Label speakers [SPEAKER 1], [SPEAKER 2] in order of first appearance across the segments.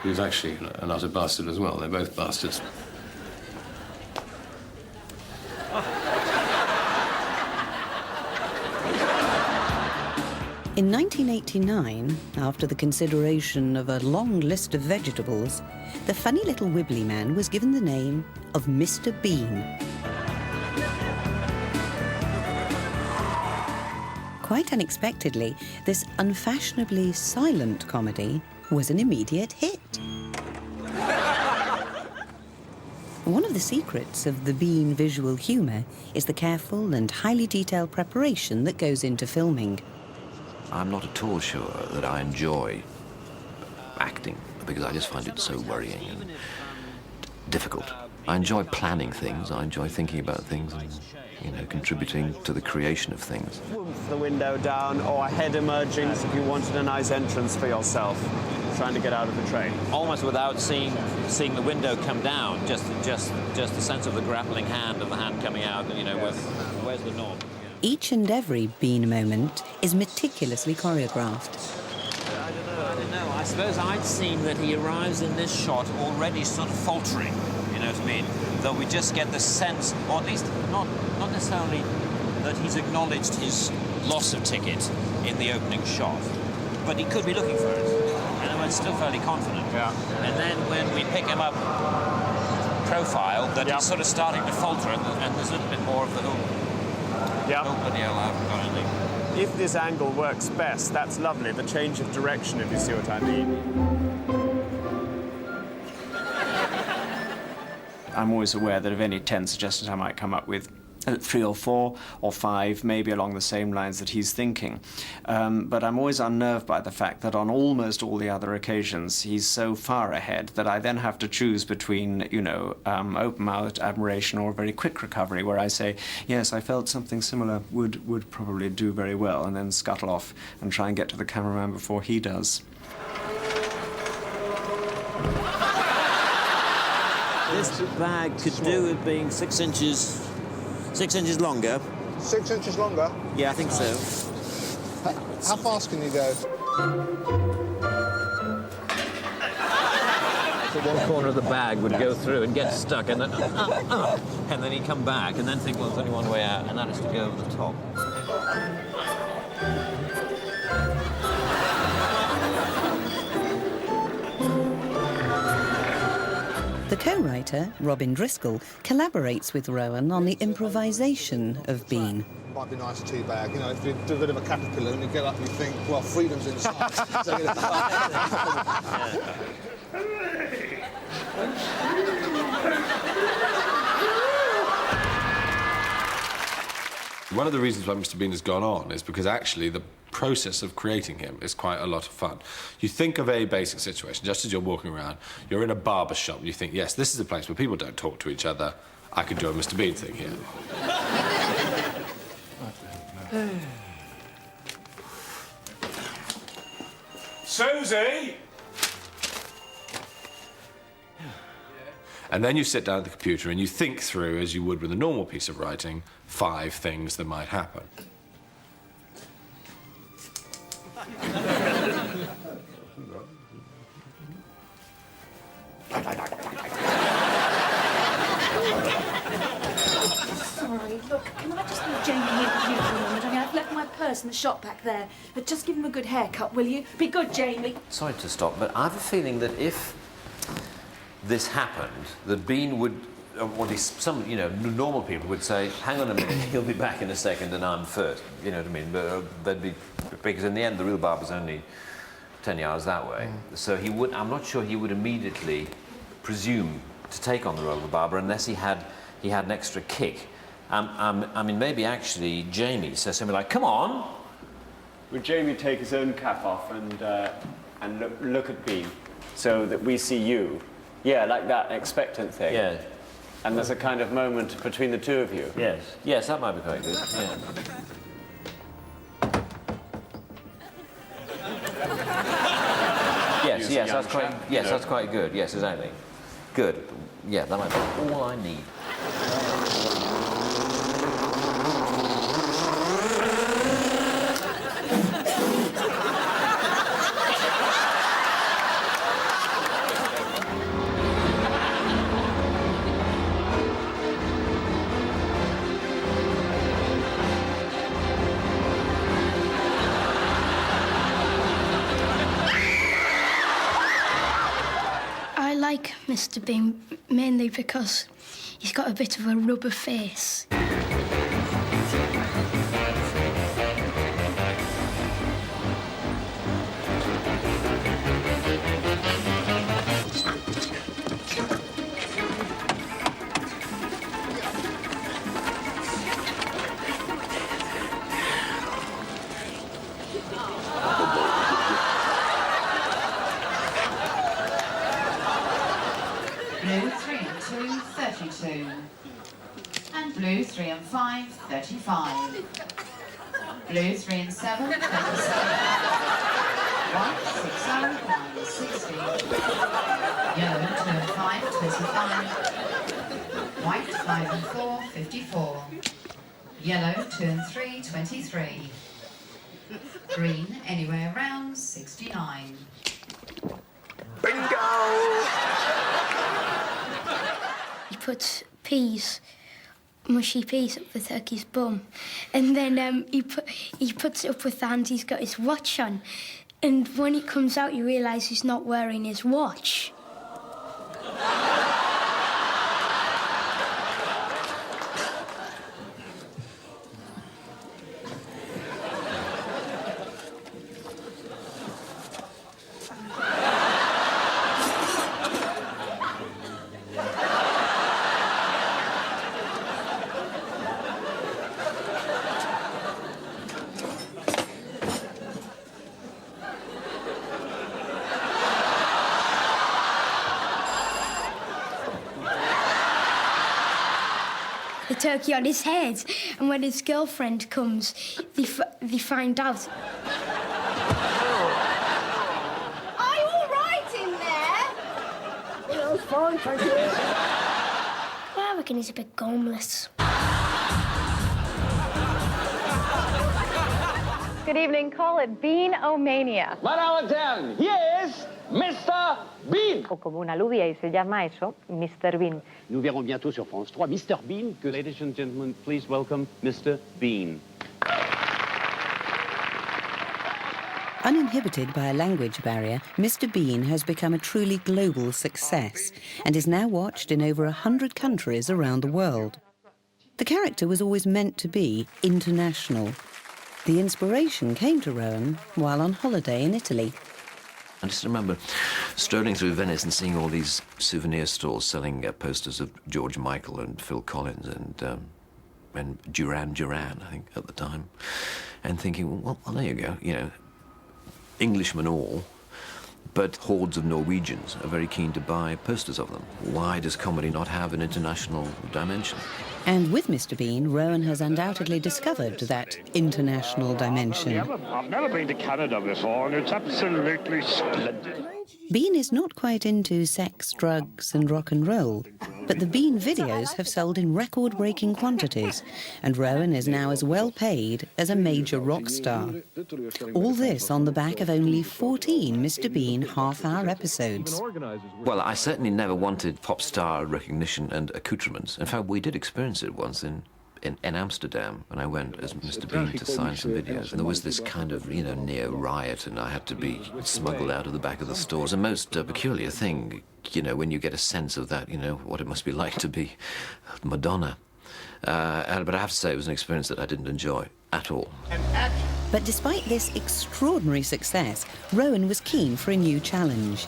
[SPEAKER 1] He was actually an utter bastard as well. They're both bastards.
[SPEAKER 2] In 1989, after the consideration of a long list of vegetables, the funny little wibbly man was given the name of Mr. Bean. Quite unexpectedly, this unfashionably silent comedy was an immediate hit. One of the secrets of the Bean visual humour is the careful and highly detailed preparation that goes into filming.
[SPEAKER 3] I'm not at all sure that I enjoy acting, because I just find it so worrying and difficult. I enjoy planning things, I enjoy thinking about things and, you know, contributing to the creation of things.
[SPEAKER 4] The window down or a head emerging if you wanted a nice entrance for yourself, trying to get out of the train.
[SPEAKER 5] Almost without seeing the window come down, just the sense of the grappling hand and the hand coming out, you know, where's the knob?
[SPEAKER 2] Each and every Bean moment is meticulously choreographed.
[SPEAKER 5] I don't know. I suppose I'd seen that he arrives in this shot already sort of faltering, you know what I mean? Though we just get the sense, or at least not necessarily that he's acknowledged his loss of ticket in the opening shot, but he could be looking for it. And I'm still fairly confident.
[SPEAKER 4] Yeah.
[SPEAKER 5] And then when we pick him up profile, that he's sort of starting to falter, and there's a little bit more of the whole.
[SPEAKER 4] Yeah.
[SPEAKER 5] Oh, bloody hell, I haven't got anything.
[SPEAKER 4] If this angle works best, that's lovely. The change of direction, if you see what I mean. I'm always aware that of any 10 suggestions I might come up with, 3 or 4 or 5, maybe along the same lines that he's thinking. But I'm always unnerved by the fact that on almost all the other occasions, he's so far ahead that I then have to choose between, you know, open-mouthed admiration or a very quick recovery, where I say, yes, I felt something similar would probably do very well, and then scuttle off and try and get to the cameraman before he does.
[SPEAKER 5] This bag could do with being 6 inches longer.
[SPEAKER 6] 6 inches longer?
[SPEAKER 5] Yeah, I think so.
[SPEAKER 6] How fast can you go?
[SPEAKER 5] So one corner of the bag would go through and get stuck, and then and then he'd come back and then think, well, there's only one way out, and that is to go over the top.
[SPEAKER 2] The co-writer, Robin Driscoll, collaborates with Rowan on the improvisation of Bean.
[SPEAKER 6] Might be a nice tea bag, you know, if you do a bit of a caterpillar and you get up and you think, well, freedom's inside. So, you know.
[SPEAKER 1] One of the reasons why Mr. Bean has gone on is because actually the process of creating him is quite a lot of fun. You think of a basic situation, just as you're walking around, you're in a barber shop, and you think, yes, this is a place where people don't talk to each other. I could do a Mr. Bean thing here.
[SPEAKER 7] Susie!
[SPEAKER 1] And then you sit down at the computer and you think through, as you would with a normal piece of writing, 5 things that might happen.
[SPEAKER 8] Sorry, look, can I just leave Jamie here with you for a moment? I mean, I've left my purse in the shop back there. But just give him a good haircut, will you? Be good, Jamie.
[SPEAKER 5] Sorry to stop, but I have a feeling that if this happened, that Bean would, or at least some, you know, normal people would say, hang on a minute, he'll be back in a second and I'm first. You know what I mean? But they'd be, because in the end, the real barber's only 10 yards that way. So he would, I'm not sure he would immediately presume to take on the role of the barber unless he had an extra kick. I mean, maybe actually Jamie says something like, come on.
[SPEAKER 4] Would Jamie take his own cap off and look at Bean so that we see you? Yeah, like that expectant thing.
[SPEAKER 5] Yeah.
[SPEAKER 4] And there's a kind of moment between the two of you.
[SPEAKER 5] Yes. Yes, that might be quite good. Yeah. Yes, that's quite. Yes, that's quite good. Yes, exactly. Good. Yeah, that might be all I need.
[SPEAKER 9] I like Mr. Bean mainly because he's got a bit of a rubber face.
[SPEAKER 10] Blue 3 and 2, 32. And blue 3 and 5, 35. Blue 3 and 7, 37. White 6 0, 60. Yellow 2 and 5, 25. White 5 and 4, 54. Yellow 2 and 3, 23. Green anywhere around 69.
[SPEAKER 9] He puts peas, mushy peas up the turkey's bum, and then he puts it up with the hand he's got his watch on, and when it comes out you realise he's not wearing his watch. The turkey on his head, and when his girlfriend comes, they find out.
[SPEAKER 8] Are you all right in there?
[SPEAKER 9] Yeah, it's fine, thank you. I reckon he's a bit homeless.
[SPEAKER 11] Good evening, call it Bean-O-Mania.
[SPEAKER 12] 1 hour 10, yes, Mr. Bean.
[SPEAKER 11] O como una alubia y se llama eso, Mr. Bean.
[SPEAKER 12] Nous verrons bientôt sur France 3 Mr. Bean. Ladies and gentlemen, please welcome Mr. Bean.
[SPEAKER 2] Uninhibited by a language barrier, Mr. Bean has become a truly global success and is now watched in over 100 countries around the world. The character was always meant to be international. The inspiration came to Rowan while on holiday in Italy.
[SPEAKER 3] I just remember strolling through Venice and seeing all these souvenir stores selling posters of George Michael and Phil Collins and Duran Duran, I think, at the time, and thinking, well, there you go, you know, Englishmen all, but hordes of Norwegians are very keen to buy posters of them. Why does comedy not have an international dimension?
[SPEAKER 2] And with Mr. Bean, Rowan has undoubtedly discovered that international dimension.
[SPEAKER 13] I've never been to Canada before, and it's absolutely splendid.
[SPEAKER 2] Bean is not quite into sex, drugs and rock and roll, but the Bean videos have sold in record-breaking quantities, and Rowan is now as well paid as a major rock star. All this on the back of only 14 Mr. Bean half-hour episodes.
[SPEAKER 3] Well, I certainly never wanted pop star recognition and accoutrements. In fact, we did experience it once in Amsterdam when I went as Mr. Bean to sign some videos. And there was this kind of, you know, near riot, and I had to be smuggled out of the back of the store. It's a most peculiar thing, you know, when you get a sense of that, you know, what it must be like to be Madonna. But I have to say it was an experience that I didn't enjoy at all.
[SPEAKER 2] But despite this extraordinary success, Rowan was keen for a new challenge.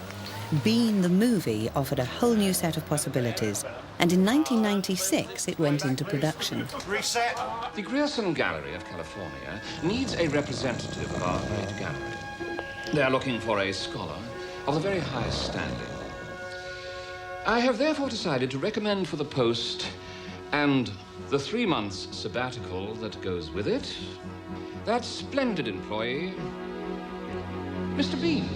[SPEAKER 2] Bean the movie offered a whole new set of possibilities, and in 1996 it went into production.
[SPEAKER 14] Reset. The Grierson Gallery of California needs a representative of our great gallery. They're looking for a scholar of the very highest standing. I have therefore decided to recommend for the post and the 3 months sabbatical that goes with it, that splendid employee, Mr. Bean.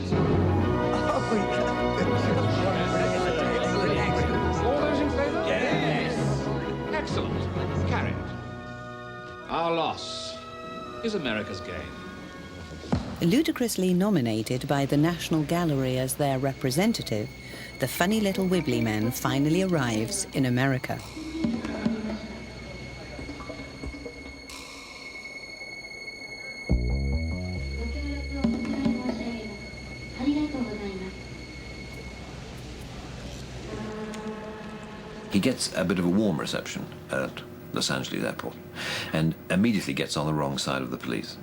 [SPEAKER 14] All those in favor? Yes. Excellent. Carried. Our loss is America's gain.
[SPEAKER 2] Ludicrously nominated by the National Gallery as their representative, the funny little wibbly man finally arrives in America.
[SPEAKER 3] He gets a bit of a warm reception at Los Angeles airport and immediately gets on the wrong side of the police.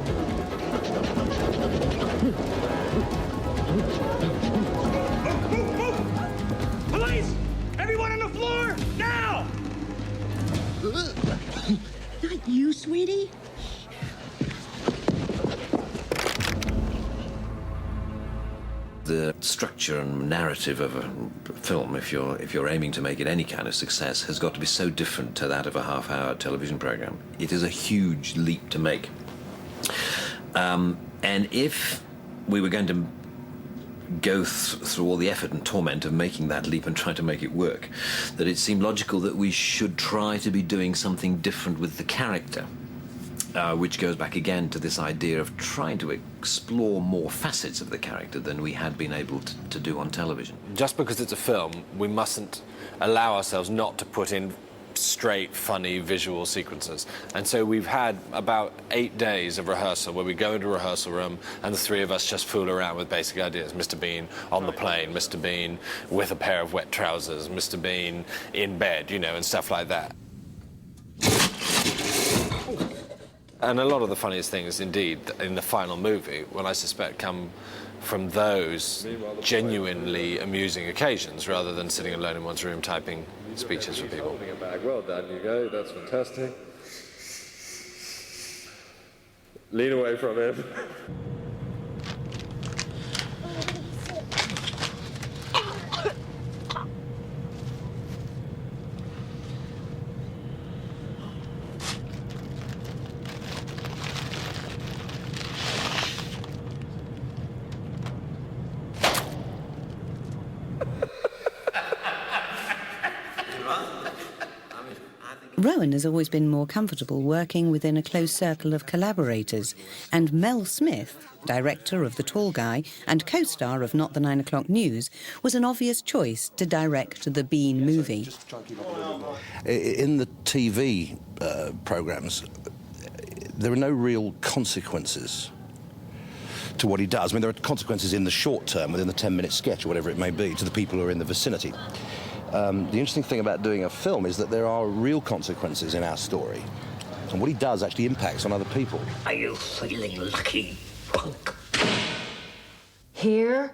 [SPEAKER 7] Police! Everyone on the floor, now!
[SPEAKER 15] Not you, sweetie.
[SPEAKER 3] The structure and narrative of a film, if you're aiming to make it any kind of success, has got to be so different to that of a half-hour television program. It is a huge leap to make. And if we were going to go through all the effort and torment of making that leap and try to make it work, that it seemed logical that we should try to be doing something different with the character. Which goes back again to this idea of trying to explore more facets of the character than we had been able to do on television.
[SPEAKER 1] Just because it's a film, we mustn't allow ourselves not to put in straight, funny visual sequences. And so we've had about 8 days of rehearsal where we go into a rehearsal room and the three of us just fool around with basic ideas. Mr. Bean on the plane, Mr. Bean with a pair of wet trousers, Mr. Bean in bed, you know, and stuff like that. And a lot of the funniest things, indeed, in the final movie, what I suspect come from those genuinely amusing occasions, rather than sitting alone in one's room typing speeches for people. Well done, you go. That's fantastic. Lean away from him.
[SPEAKER 2] Rowan has always been more comfortable working within a close circle of collaborators, and Mel Smith, director of The Tall Guy and co-star of Not the 9 O'Clock News, was an obvious choice to direct the Bean movie.
[SPEAKER 16] In the TV programmes, there are no real consequences to what he does. I mean, there are consequences in the short term, within the 10-minute sketch or whatever it may be, to the people who are in the vicinity. The interesting thing about doing a film is that there are real consequences in our story. And what he does actually impacts on other people.
[SPEAKER 15] Are you feeling lucky, punk?
[SPEAKER 17] Here?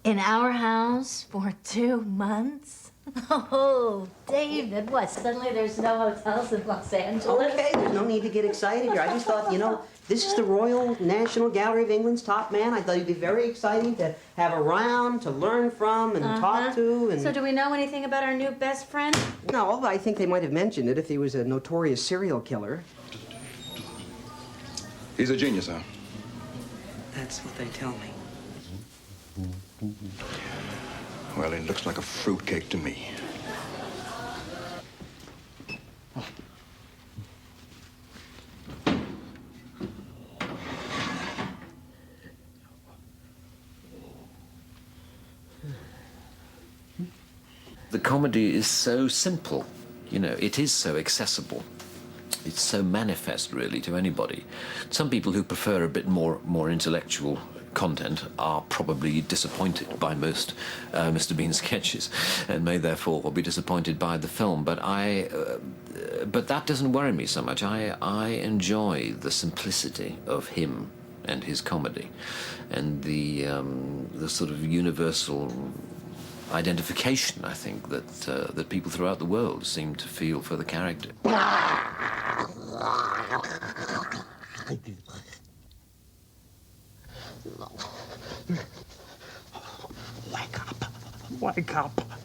[SPEAKER 17] In our house? For 2 months? Oh, David, what, suddenly there's no hotels in Los Angeles?
[SPEAKER 15] Okay, there's no need to get excited here. I just thought, you know, this is the Royal National Gallery of England's top man. I thought it'd be very exciting to have around, to learn from and talk to. And
[SPEAKER 17] So do we know anything about our new best friend?
[SPEAKER 15] No, I think they might have mentioned it if he was a notorious serial killer.
[SPEAKER 18] He's a genius, huh?
[SPEAKER 15] That's what they tell me.
[SPEAKER 18] Well, it looks like a fruitcake to me.
[SPEAKER 3] The comedy is so simple, you know, it is so accessible. It's so manifest, really, to anybody. Some people who prefer a bit more intellectual content are probably disappointed by most Mr. Bean sketches and may therefore be disappointed by the film. But that doesn't worry me so much. I enjoy the simplicity of him and his comedy, and the sort of universal identification, I think, that people throughout the world seem to feel for the character.
[SPEAKER 15] Wake up. Wake up.